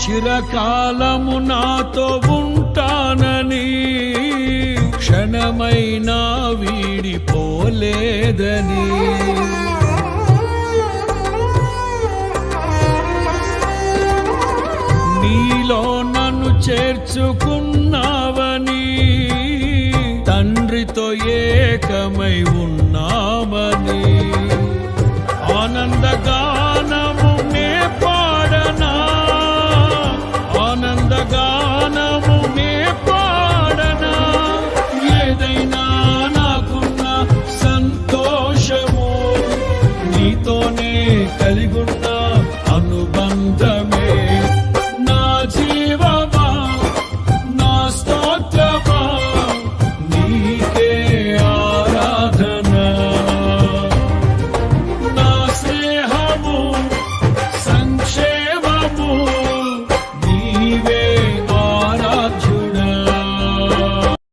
చిరకాలము నాతో ఉంటానని క్షణమైనా వీడిపోలేదని నీలో నన్ను చేర్చుకున్నావని తండ్రితో ఏకమై ఉన్నామని